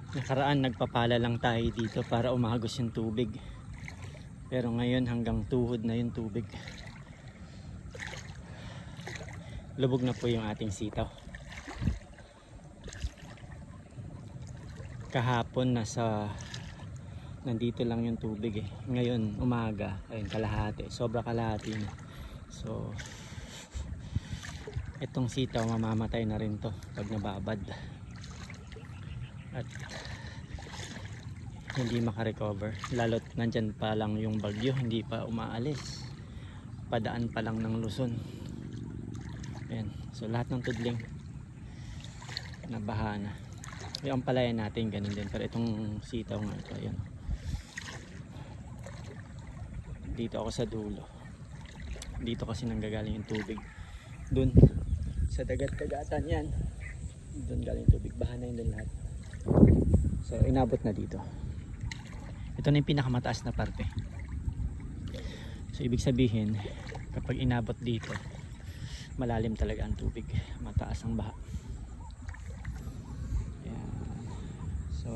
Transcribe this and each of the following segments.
Nakaraan nagpapala lang tayo dito para umagos yung tubig, pero ngayon hanggang tuhod na yung tubig. Lubog na po yung ating sitaw. Kahapon nandito lang yung tubig eh. Ngayon umaga, ayun, kalahati, sobra kalahati na. So itong sitaw mamamatay na rin to pag nababad at hindi makarecover, lalo't nandyan pa lang yung bagyo, hindi pa umaalis, padaan pa lang ng Luzon. Ayan. So lahat ng tudling nabaha na. Yung palaya natin ganun din, pero itong sitaw nga ito, ayan. Dito ako sa dulo, dito kasi nanggagaling yung tubig, dun sa dagat-dagatan yan, dun galing tubig, baha na yun dun lahat. So inabot na dito. Ito na yung pinakamataas na parte. So ibig sabihin kapag inabot dito, malalim talaga ang tubig, mataas ang baha. Ayan. So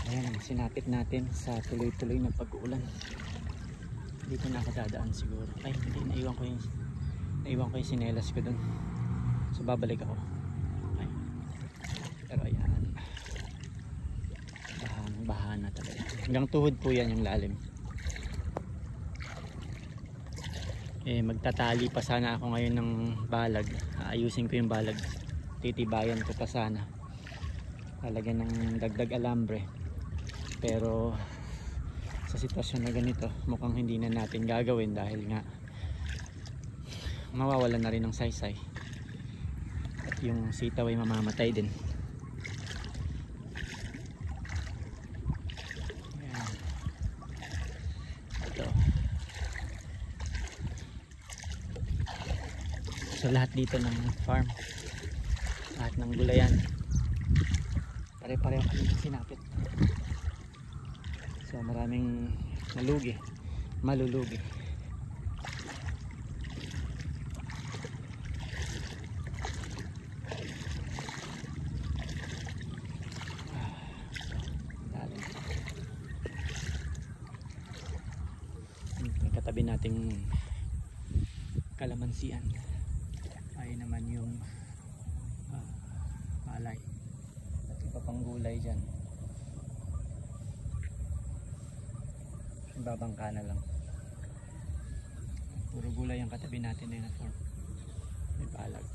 ayan, sinapit natin sa tuloy-tuloy na pag-uulan. Dito na ako dadaan siguro. Ay hindi, naiwan ko yung sinelas ko dun. So babalik ako. Ay. Pero ayan, baha na talaga. Hanggang tuhod po yan yung lalim. Magtatali pa sana ako ngayon ng balag. Ayusin ko yung balag, titibayan ko pa sana, lalagyan ng dagdag alambre. Pero sa sitwasyon na ganito, mukhang hindi na natin gagawin dahil nga mawawalan na rin ng saysay at yung sitaw ay mamamatay din. Ayan. Ito. So lahat dito ng farm, lahat ng gulayan, pare-pareho kami sinapit. So maraming malulugi. Katabi nating kalamansian ay naman yung palay at iba pang gulay dyan. Babangka na lang, puro gulay ang katabi natin na yun, may palag.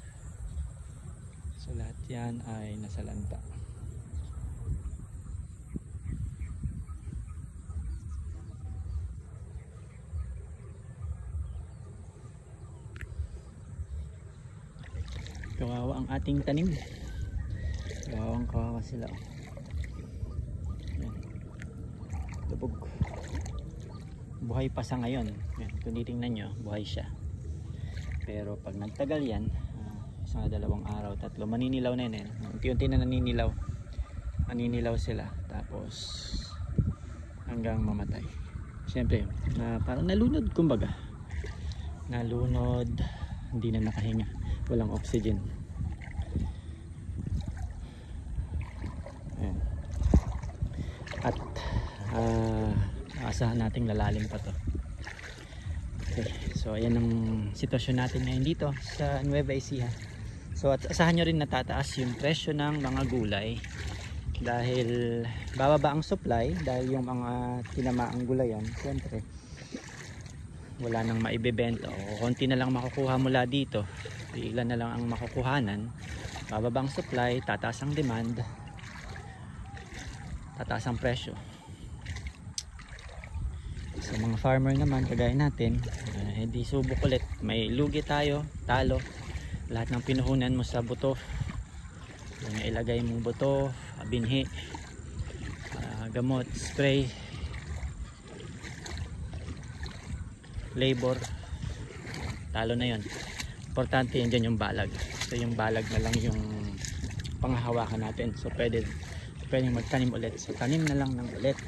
So lahat yan ay nasa lanta. Kawawa ang ating tanim, kawawa sila. Yan. Lubog. Buhay pa sa ngayon. Yan, kung titingnan nyo, buhay siya. Pero pag nagtagal yan, isang dalawang araw, tatlo, maninilaw na yan. Unti-unti na naninilaw sila, tapos hanggang mamatay. Siyempre parang nalunod, kumbaga nalunod, hindi na nakahinga, walang oxygen. Ayan. At asahan nating lalalim pa to. Okay, so ayan ang sitwasyon natin ngayon dito sa Nueva Ecija. So at asahan nyo rin natataas yung presyo ng mga gulay dahil bababa ang supply, dahil yung mga tinamaang gulayan siyempre wala nang maibebenta o konti na lang makukuha mula dito, ilan na lang ang makukuhanan. Bababa ang supply, tataas ang demand, tataas ang presyo. Sa mga farmer naman kagaya natin, hindi subok ulit, may lugi tayo, talo. Lahat ng pinuhunan mo sa buto, yung ilagay mong buto, binhi, gamot, spray, labor, talo na yon. Importante yun dyan yung balag. So yung balag na lang yung panghahawakan natin. So pwede magtanim ulit. So tanim na lang ng ulit.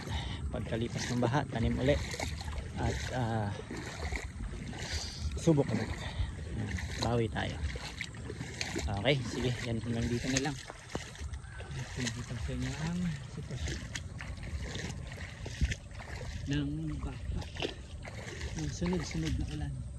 Pagkalipas ng baha, tanim ulit. At subok ulit. Bawi tayo. Okay, sige, yan hanggang dito na lang. Pinakita sa inyo ang sitwasyon ng baka ng sunod-sunod na ulan.